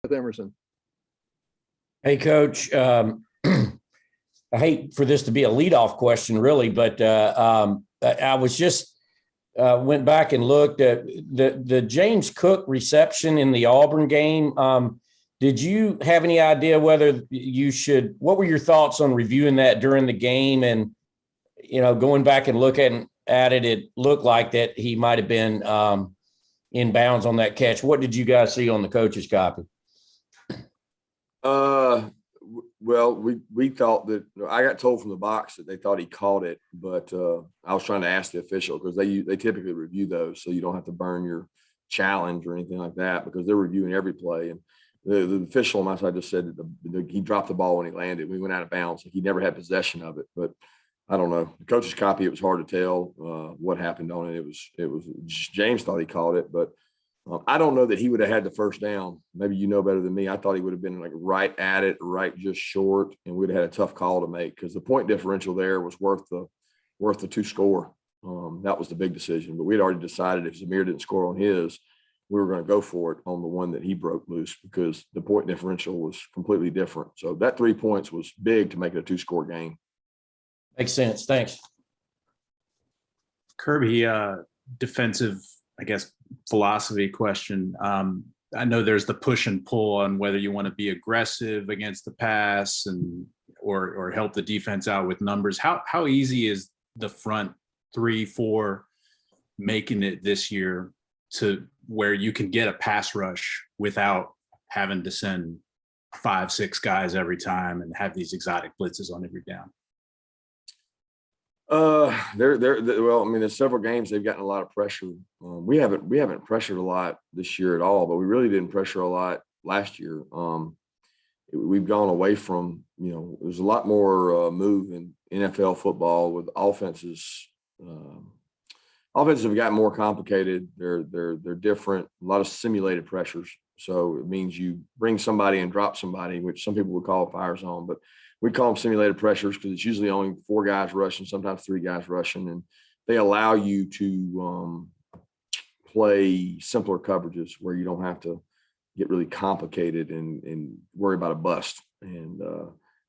Emerson. Hey, Coach. I hate for this to be a leadoff question, really, but I was just went back and looked at the James Cook reception in the Auburn game. Did you have any idea whether you should? What were your thoughts on reviewing that during the game? And going back and looking at it, it looked like that he might have been in bounds on that catch. What did you guys see on the coach's copy? Well, we thought that I got told from the box that they thought he caught it, but I was trying to ask the official because they typically review those, so you don't have to burn your challenge or anything like that because they're reviewing every play. And the official on my side just said that he dropped the ball when he landed. We went out of bounds. He never had possession of it, but I don't know. The coach's copy, it was hard to tell what happened on it. It was James thought he caught it, but I don't know that he would have had the first down. Maybe you know better than me. I thought he would have been like right at it, right just short, and we'd have had a tough call to make because the point differential there was worth the two score. That was the big decision. But we'd already decided if Zamir didn't score on his, we were going to go for it on the one that he broke loose because the point differential was completely different. So that 3 points was big to make it a two-score game. Makes sense. Thanks. Kirby, defensive, I guess, philosophy question. I know there's the push and pull on whether you want to be aggressive against the pass or help the defense out with numbers. How easy is the front 3-4 making it this year to where you can get a pass rush without having to send 5-6 guys every time and have these exotic blitzes on every down? Well, I mean, there's several games they've gotten a lot of pressure. We haven't pressured a lot this year at all, but we really didn't pressure a lot last year. We've gone away from, there's a lot more move in NFL football with offenses. Offenses have gotten more complicated. They're different. A lot of simulated pressures. So it means you bring somebody and drop somebody, which some people would call a fire zone, but we call them simulated pressures because it's usually only 4 guys rushing, sometimes 3 guys rushing, and they allow you to play simpler coverages where you don't have to get really complicated and worry about a bust. And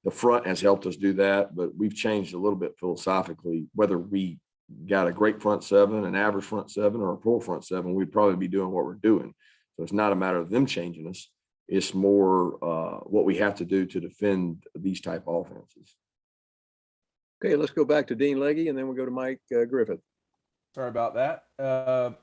the front has helped us do that, but we've changed a little bit philosophically. Whether we got a great front seven, an average front seven, or a poor front seven, we'd probably be doing what we're doing. So it's not a matter of them changing us. It's more what we have to do to defend these type offenses. Okay, let's go back to Dean Legge, and then we'll go to Mike Griffith. Sorry about that.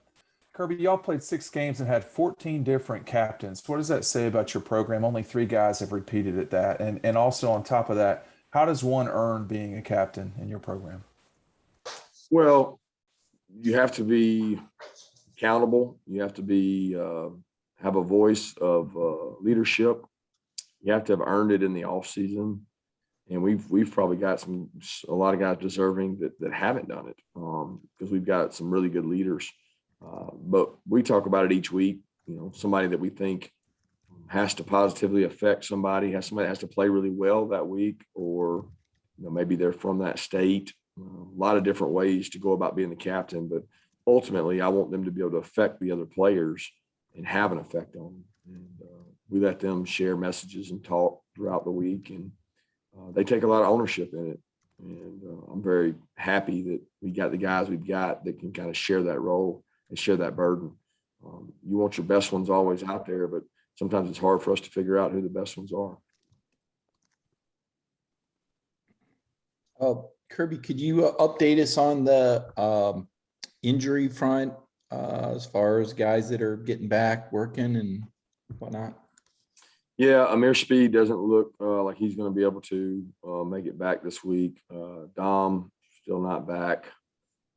Kirby, y'all played 6 games and had 14 different captains. What does that say about your program? Only 3 guys have repeated at that. And also on top of that, how does one earn being a captain in your program? Well, you have to be accountable. You have to be have a voice of leadership. You have to have earned it in the off season, and we've probably got a lot of guys deserving that haven't done it because we've got some really good leaders. But we talk about it each week. Somebody that we think has to positively affect somebody has to play really well that week, or maybe they're from that state. A lot of different ways to go about being the captain, but ultimately, I want them to be able to affect the other players and have an effect on them. And we let them share messages and talk throughout the week, and they take a lot of ownership in it. And I'm very happy that we got the guys we've got that can kind of share that role and share that burden. You want your best ones always out there, but sometimes it's hard for us to figure out who the best ones are. Kirby, could you update us on the injury front as far as guys that are getting back working and whatnot? Yeah, Amir Speed doesn't look like he's going to be able to make it back this week. Dom still not back.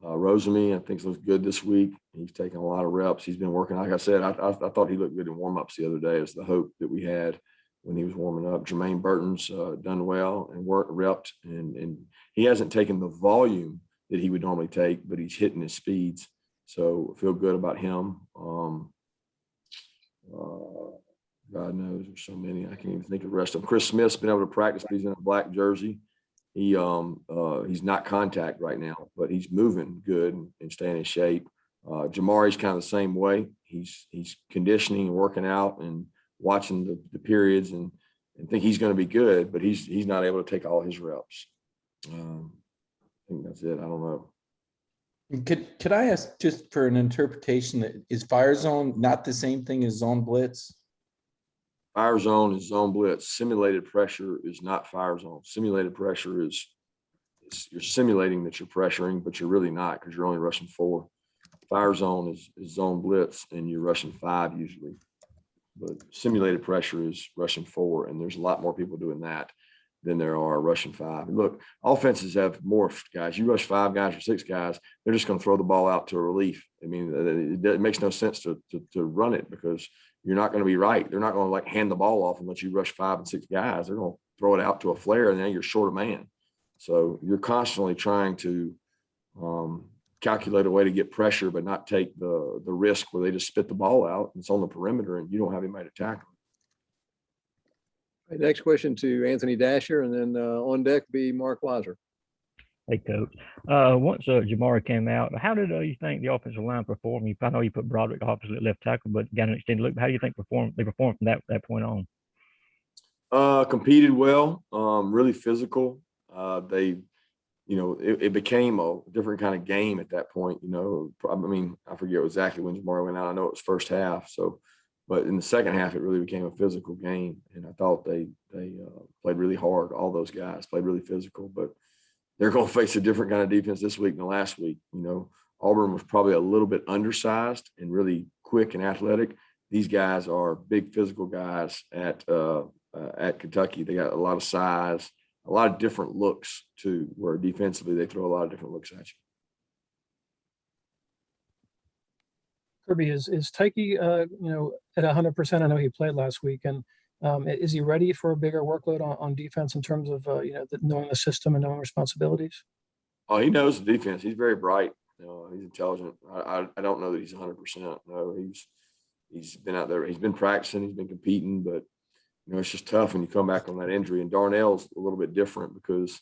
Rosemy, I think, looks good this week. He's taking a lot of reps. He's been working. Like I said, I thought he looked good in warm-ups the other day. It's the hope that we had when he was warming up. Jermaine Burton's done well and repped, and he hasn't taken the volume that he would normally take, but he's hitting his speeds. So I feel good about him. God knows there's so many. I can't even think of the rest of them. Chris Smith's been able to practice, but he's in a black jersey. He's not contact right now, but he's moving good and staying in shape. Jamari's kind of the same way. He's conditioning and working out, and watching the periods and think he's going to be good, but he's not able to take all his reps. I think that's it. I don't know. Could I ask just for an interpretation, that is fire zone not the same thing as zone blitz? Fire zone is zone blitz. Simulated pressure is not fire zone. Simulated pressure is you're simulating that you're pressuring, but you're really not, because you're only rushing 4. Fire zone is zone blitz, and you're rushing 5 usually. But simulated pressure is rushing 4, and there's a lot more people doing that than there are rushing 5. And look, offenses have morphed, guys. You rush 5 guys or 6 guys, they're just going to throw the ball out to a relief. I mean, it makes no sense to run it, because you're not going to be right. They're not going to like hand the ball off unless you rush 5 and 6 guys. They're going to throw it out to a flare, and then you're short a man. So you're constantly trying to calculate a way to get pressure, but not take the risk where they just spit the ball out and it's on the perimeter and you don't have anybody to tackle. Right, next question to Anthony Dasher, and then on deck be Mark Weiser. Hey, Coach. Once Jamari came out, how did you think the offensive line performed? I know you put Broderick opposite at left tackle, but got an extended look. How do you think they performed from that point on? Competed well, really physical. It became a different kind of game at that point. I mean, I forget exactly when Jamari went out. I know it was first half. So, but in the second half, it really became a physical game. And I thought they played really hard. All those guys played really physical, but they're going to face a different kind of defense this week than last week. Auburn was probably a little bit undersized and really quick and athletic. These guys are big physical guys at Kentucky. They got a lot of size, a lot of different looks too, where defensively they throw a lot of different looks at you. Kirby, is Tyke, at 100%? I know he played last week, and is he ready for a bigger workload on defense in terms of knowing the system and knowing responsibilities? Oh, he knows the defense. He's very bright. He's intelligent. I don't know that he's 100%. No, he's been out there. He's been practicing. He's been competing, but it's just tough when you come back on that injury. And Darnell's a little bit different, because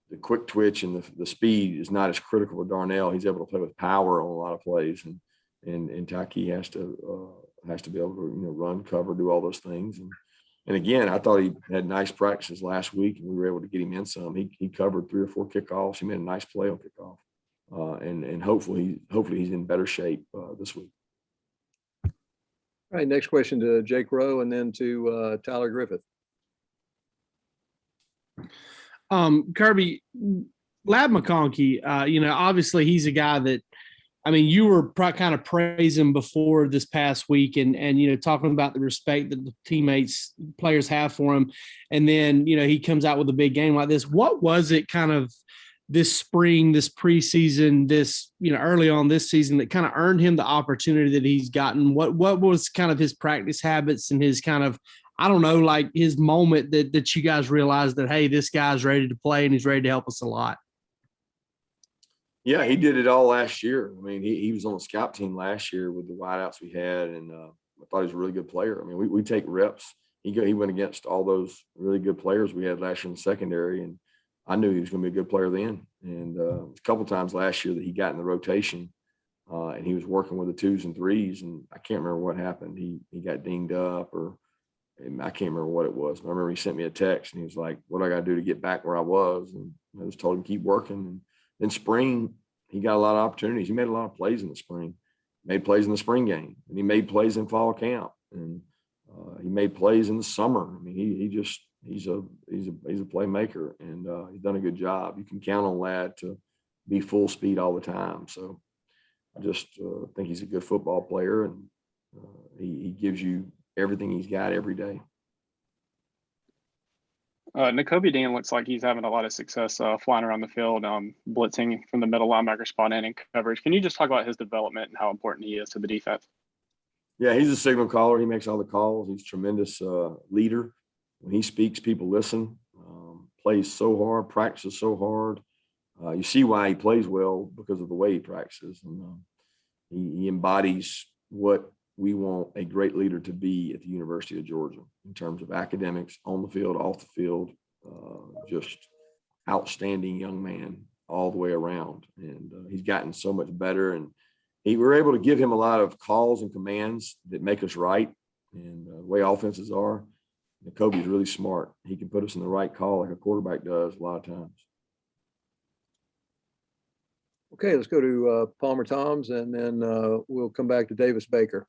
the quick twitch and the speed is not as critical with Darnell. He's able to play with power on a lot of plays, and Tyke has to be able to run, cover, do all those things. And again, I thought he had nice practices last week, and we were able to get him in some. He covered 3 or 4 kickoffs. He made a nice play on kickoff, and hopefully he's in better shape this week. All right, next question to Jake Rowe, and then to Tyler Griffith. Kirby, Lab McConkey, obviously he's a guy that, you were kind of praising before this past week, and talking about the respect that the players have for him. And then, he comes out with a big game like this. What was it kind of this spring, this preseason, this, early on this season that kind of earned him the opportunity that he's gotten? What was kind of his practice habits and his kind of, like his moment that you guys realized that, hey, this guy's ready to play and he's ready to help us a lot? Yeah, he did it all last year. He was on the scout team last year with the wideouts we had, and I thought he was a really good player. We take reps. He went against all those really good players we had last year in the secondary, and I knew he was going to be a good player then. And a couple times last year that he got in the rotation, and he was working with the 2s and 3s, and I can't remember what happened. He got dinged up, or I can't remember what it was. But I remember he sent me a text, and he was like, "What do I got to do to get back where I was?" And I just told him, keep working. And in spring, he got a lot of opportunities. He made a lot of plays in the spring, made plays in the spring game, and he made plays in fall camp, and he made plays in the summer. He's a playmaker, and he's done a good job. You can count on Ladd to be full speed all the time. So I just think he's a good football player, and he gives you everything he's got every day. Nakobe Dean looks like he's having a lot of success flying around the field, blitzing from the middle linebacker spot and in coverage. Can you just talk about his development and how important he is to the defense? Yeah, he's a signal caller. He makes all the calls. He's a tremendous leader. When he speaks, people listen. Plays so hard, practices so hard. You see why he plays well, because of the way he practices. And he embodies what we want a great leader to be at the University of Georgia in terms of academics, on the field, off the field, just outstanding young man all the way around. And he's gotten so much better. And we're able to give him a lot of calls and commands that make us right. And the way offenses are, Kobe's really smart. He can put us in the right call like a quarterback does a lot of times. Okay, let's go to Palmer Toms, and then we'll come back to Davis Baker.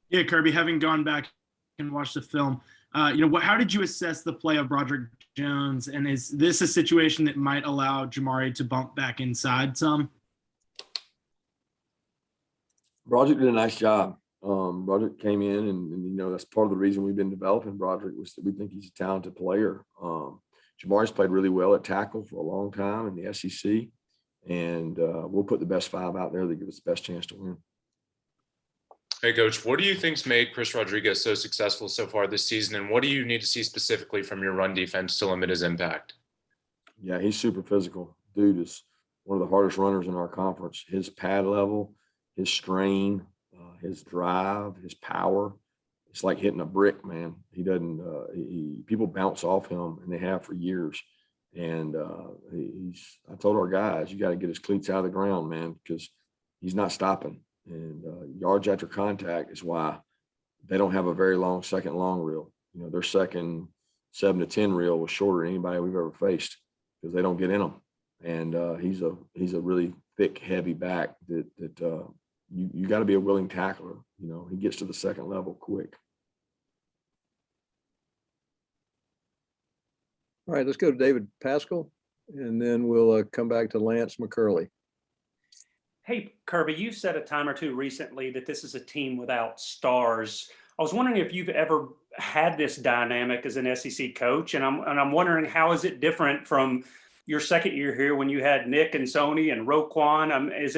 Yeah, Kirby, having gone back and watched the film, how did you assess the play of Broderick Jones? And is this a situation that might allow Jamari to bump back inside some? Broderick did a nice job. Broderick came in, and that's part of the reason we've been developing Broderick was that we think he's a talented player. Jamari's played really well at tackle for a long time in the SEC, and we'll put the best 5 out there that give us the best chance to win. Hey, Coach, what do you think's made Chris Rodriguez so successful so far this season, and what do you need to see specifically from your run defense to limit his impact? Yeah, he's super physical. Dude is one of the hardest runners in our conference. His pad level, his strain, his drive, his power, it's like hitting a brick, man. He doesn't people bounce off him, and they have for years. And I told our guys, you got to get his cleats out of the ground, man, because he's not stopping. And yards after contact is why they don't have a very long second long reel. Their second 7 to 10 reel was shorter than anybody we've ever faced because they don't get in them. And he's a really thick, heavy back that you got to be a willing tackler. He gets to the second level quick. All right, let's go to David Pascal, and then we'll come back to Lance McCurley. Hey, Kirby, you said a time or two recently that this is a team without stars. I was wondering if you've ever had this dynamic as an SEC coach, and I'm wondering how is it different from your second year here when you had Nick and Sony and Roquan? Is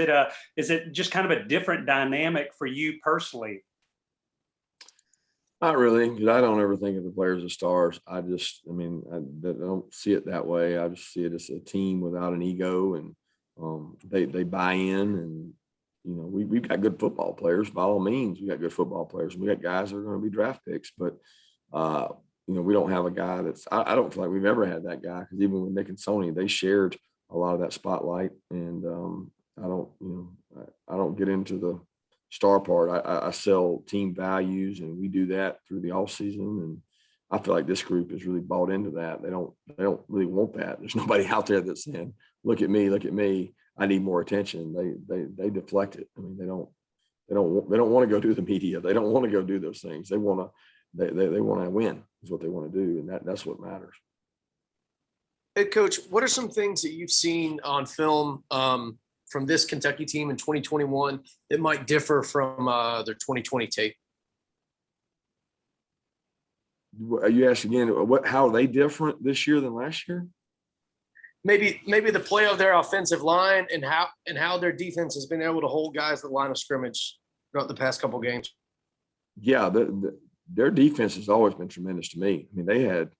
it just kind of a different dynamic for you personally? Not really, because I don't ever think of the players as stars. I don't see it that way. I just see it as a team without an ego, and they buy in, and we've got good football players. By all means, we got good football players. We got guys that are going to be draft picks, but we don't have a guy that's. I don't feel like we've ever had that guy, because even with Nick and Sony, they shared a lot of that spotlight, and I don't get into the star part. I sell team values, and we do that through the off season, and I feel like this group has really bought into that. They don't really want that. There's nobody out there that's saying, look at me, I need more attention. They deflect it. I mean, they don't want to go do the media. They don't want to go do those things. They want to win is what they want to do, and that's what matters. Hey, Coach, what are some things that you've seen on film from this Kentucky team in 2021 that might differ from their 2020 tape? You asked again, how are they different this year than last year? Maybe the play of their offensive line and how their defense has been able to hold guys at the line of scrimmage throughout the past couple games. Yeah, their defense has always been tremendous to me. I mean, they had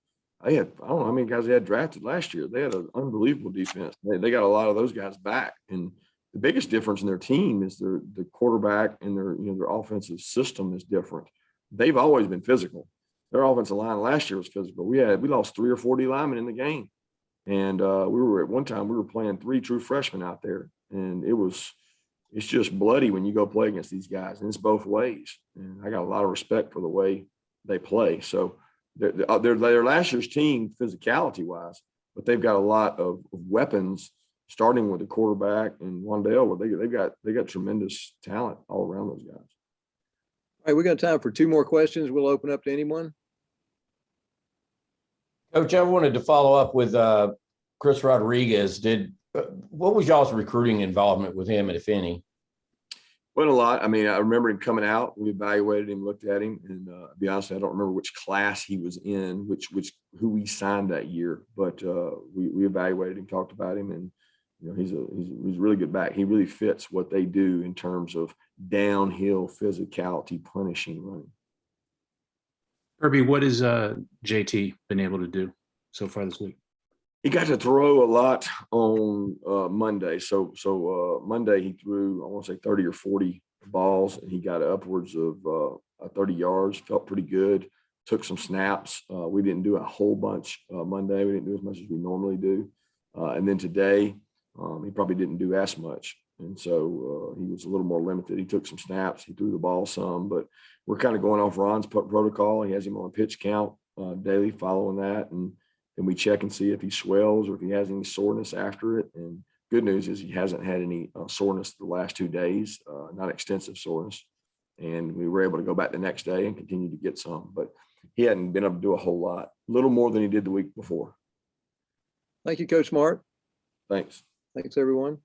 I don't know how many guys they had drafted last year. They had an unbelievable defense. They got a lot of those guys back, and the biggest difference in their team is the quarterback and their offensive system is different. They've always been physical. Their offensive line last year was physical. We lost 3 or 4 D linemen in the game. And at one time we were playing 3 true freshmen out there. And it's just bloody when you go play against these guys. And it's both ways. And I got a lot of respect for the way they play. So they're last year's team physicality wise, but they've got a lot of weapons, starting with the quarterback and Wandale, where they got tremendous talent all around those guys. All right, we got time for 2 more questions. We'll open up to anyone. Coach, I wanted to follow up with Chris Rodriguez. What was y'all's recruiting involvement with him, if any? Went a lot. I mean, I remember him coming out. We evaluated him, looked at him, and to be honest, I don't remember which class he was in, who we signed that year. But we evaluated him, talked about him, and he's a really good back. He really fits what they do in terms of downhill physicality, punishing running. Kirby, what has JT been able to do so far this week? He got to throw a lot on Monday. So Monday he threw, I want to say 30 or 40 balls, and he got upwards of 30 yards, felt pretty good, took some snaps. We didn't do a whole bunch Monday. We didn't do as much as we normally do. And then today, he probably didn't do as much. And so he was a little more limited. He took some snaps. He threw the ball some, but we're kind of going off Ron's protocol. He has him on a pitch count daily, following that. And then we check and see if he swells or if he has any soreness after it. And good news is he hasn't had any soreness the last 2 days, not extensive soreness. And we were able to go back the next day and continue to get some, but he hadn't been able to do a whole lot, a little more than he did the week before. Thank you, Coach Smart. Thanks. Thanks, everyone.